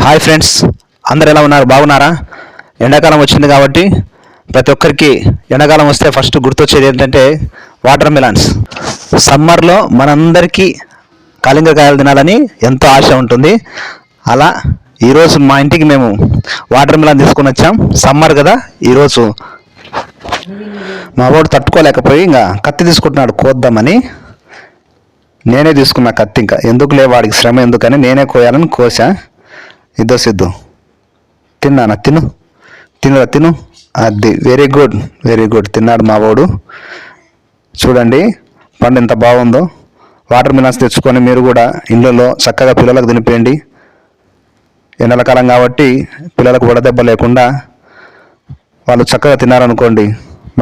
Hi friends, అందరు ఎలా ఉన్నారు? బాగున్నారా? ఎండాకాలం వచ్చింది కాబట్టి ప్రతి ఒక్కరికి ఎండాకాలం వస్తే ఫస్ట్ గుర్తొచ్చేది ఏంటంటే వాటర్ మిలన్స్. సమ్మర్లో మనందరికీ కాలింగకాయలు తినాలని ఎంతో ఆశ ఉంటుంది. అలా ఈరోజు మా ఇంటికి మేము వాటర్ మిలన్ తీసుకొని వచ్చాం. సమ్మర్ కదా, ఈరోజు మా వాడు తట్టుకోలేకపోయి ఇంకా కత్తి తీసుకుంటున్నాడు కోద్దామని. నేనే తీసుకున్నా కత్తి, ఇంకా ఎందుకులే వాడికి శ్రమ ఎందుకని నేనే కోయాలని కోసా. ఇదో సిద్ధు, తిన్నానా? తిను. అది వెరీ గుడ్, వెరీ గుడ్, తిన్నాడు మా వాడు. చూడండి పండు ఎంత బాగుందో. వాటర్ మిలన్స్ తెచ్చుకొని మీరు కూడా ఇళ్ళలో చక్కగా పిల్లలకు తినిపేయండి. ఎండలకాలం కాబట్టి పిల్లలకు వడదెబ్బ లేకుండా వాళ్ళు చక్కగా తిన్నారనుకోండి,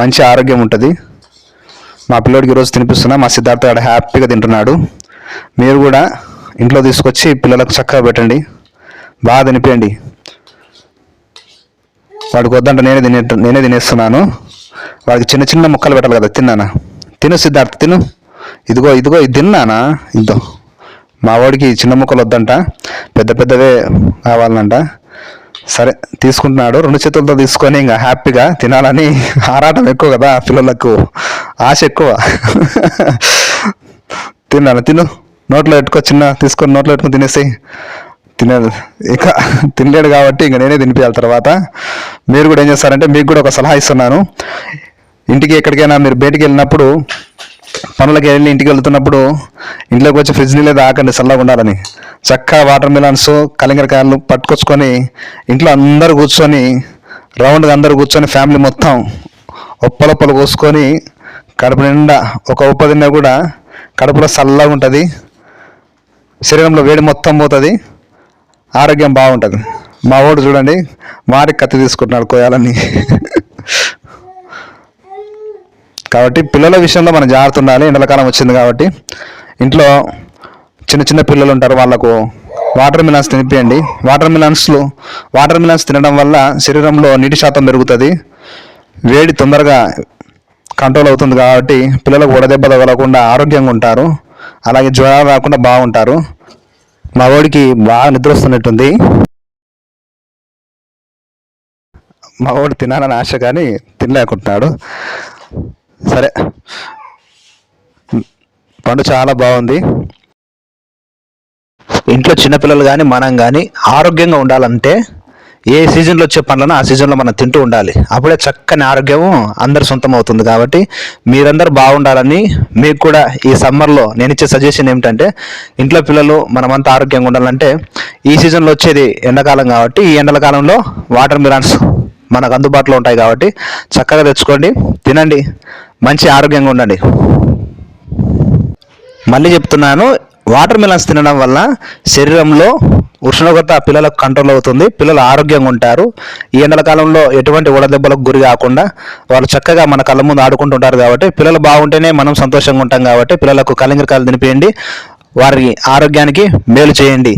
మంచి ఆరోగ్యం ఉంటుంది. మా పిల్లోడికి ఈరోజు తినిపిస్తున్నా. మా సిద్ధార్థ గారు హ్యాపీగా తింటున్నాడు. మీరు కూడా ఇంట్లో తీసుకొచ్చి పిల్లలకు చక్కగా పెట్టండి, బాగా తినిపేయండి. వాడికి వద్దంట నేనే తినేస్తున్నాను. వాడికి చిన్న చిన్న ముక్కలు పెట్టాలి కదా. తిన్నానా? తిను సిద్ధార్థ, తిను. ఇదిగో ఇది తిన్నానా? ఇద్దో. మా వాడికి చిన్న ముక్కలు వద్దంట, పెద్ద పెద్దవే కావాలంట. సరే తీసుకుంటున్నాడు. 2 చేతులతో తీసుకొని ఇంకా హ్యాపీగా తినాలని ఆరాటం ఎక్కువ కదా పిల్లలకు, ఆశ ఎక్కువ. తిను, నోట్లో పెట్టుకో, తీసుకొని నోట్లో పెట్టుకొని తినేసి. తినేది ఇక తినలేడు కాబట్టి ఇంక నేనే తినిపించాలి తర్వాత. మీరు కూడా ఏం చేస్తారంటే, మీకు కూడా ఒక సలహా ఇస్తున్నాను. ఇంటికి ఎక్కడికైనా మీరు బయటికి వెళ్ళినప్పుడు, పనులకి వెళ్ళి ఇంటికి వెళ్తున్నప్పుడు ఇంట్లోకి వచ్చి ఫ్రిడ్జ్ నీళ్ళే తాకండి, చల్లగా ఉండాలని. చక్కగా వాటర్ మిలన్స్, కలింగరకాయలు పట్టుకొచ్చుకొని ఇంట్లో అందరూ కూర్చొని రౌండ్గా అందరూ కూర్చొని ఫ్యామిలీ మొత్తం ఒప్పలొప్పలు కోసుకొని కడుపు నిండా ఒక ఉప్పు తిన్నా కూడా కడుపులో చల్లగా ఉంటుంది, శరీరంలో వేడి మొత్తం పోతుంది, ఆరోగ్యం బాగుంటుంది. మా వాడు చూడండి వారికి కత్తి తీసుకుంటున్నాడు కోయాలని. కాబట్టి పిల్లల విషయంలో మనం జాగ్రత్త ఉండాలి. ఎండలకాలం వచ్చింది కాబట్టి ఇంట్లో చిన్న చిన్న పిల్లలు ఉంటారు, వాళ్ళకు వాటర్ మిలన్స్ తినిపియండి. వాటర్ మిలన్స్ తినడం వల్ల శరీరంలో నీటి శాతం పెరుగుతుంది, వేడి తొందరగా కంట్రోల్ అవుతుంది. కాబట్టి పిల్లలకు వడదెబ్బ తగలకుండా ఆరోగ్యంగా ఉంటారు, అలాగే జ్వరాలు రాకుండా బాగుంటారు. మా వాడికి బాగా నిద్ర వస్తున్నట్టుంది. మా వాడు తినాలని ఆశ కానీ తినలేకుంటున్నాడు. సరే, పండు చాలా బాగుంది. ఇంట్లో చిన్నపిల్లలు కానీ మనం కానీ ఆరోగ్యంగా ఉండాలంటే ఏ సీజన్లో వచ్చే పండ్లను ఆ సీజన్లో మనం తింటూ ఉండాలి. అప్పుడే చక్కని ఆరోగ్యము అందరి సొంతం అవుతుంది. కాబట్టి మీరందరూ బాగుండాలని, మీకు కూడా ఈ సమ్మర్లో నేను ఇచ్చే సజెషన్ ఏమిటంటే, ఇంట్లో పిల్లలు మనమంతా ఆరోగ్యంగా ఉండాలంటే ఈ సీజన్లో వచ్చేది ఎండాకాలం కాబట్టి ఈ ఎండాకాలంలో వాటర్ మిలన్స్ మనకు అందుబాటులో ఉంటాయి కాబట్టి చక్కగా తెచ్చుకోండి, తినండి, మంచి ఆరోగ్యంగా ఉండండి. మళ్ళీ చెప్తున్నాను, వాటర్ మిలన్స్ తినడం వల్ల శరీరంలో ఉష్ణోగ్రత పిల్లలకు కంట్రోల్ అవుతుంది, పిల్లలు ఆరోగ్యంగా ఉంటారు. ఈ ఎండల కాలంలో ఎటువంటి వడదెబ్బలకు గురి కాకుండా వాళ్ళు చక్కగా మన కళ్ళ ముందు ఆడుకుంటుంటారు. కాబట్టి పిల్లలు బాగుంటేనే మనం సంతోషంగా ఉంటాం. కాబట్టి పిల్లలకు కలింగరకాయలు తినిపియండి, వారి ఆరోగ్యానికి మేలు చేయండి.